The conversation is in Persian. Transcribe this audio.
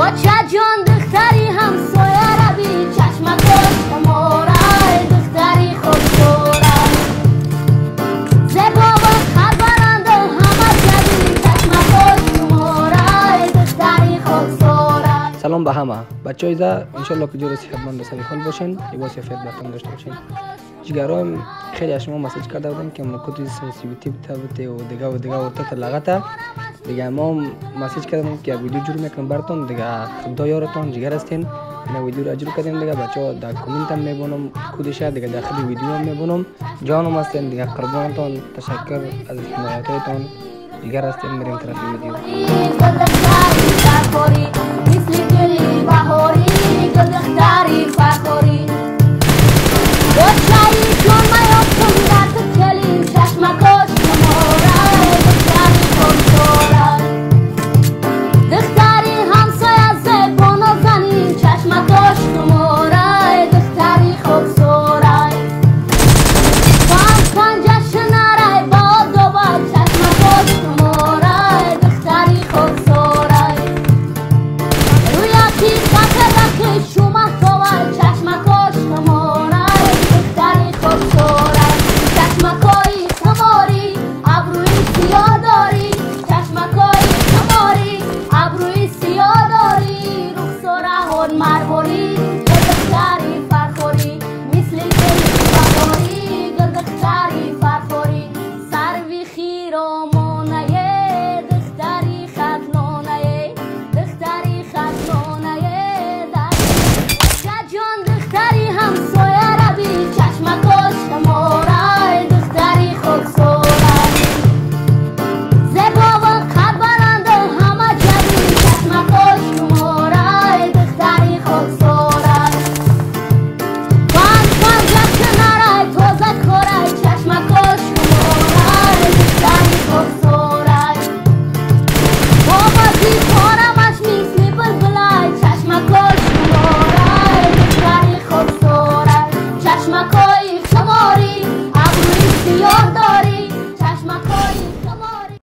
بچه جان دختری همسایه روی چشمت خوش مورای دختری خوش دورای زبا و خبرند همه جدی چشمت خوش مورای دختری خوش دورای. سلام به همه بچه های ده انشالله که جور صحتمند و سری حال باشین، لباس سفید برتون داشته باشین. جگرام خیلی از شما مسیج کرده بودن که مکوتی سنسیویتی بوده و دیگه ورطت لغته دیگه. ما مسیج کردیم که ویدیو جور میکنم براتون دیگه. خدا یارتون جگر هستین. این ویدیو رو اجرا کردیم دیگه. بچه‌ها در کامنت هم میبونم کدش دیگه، داخل ویدیو هم میبونم. جانم هستین دیگه. قربانتون، تشکر از حمایتتون. جگر هستین. میریم طرف ویدیو.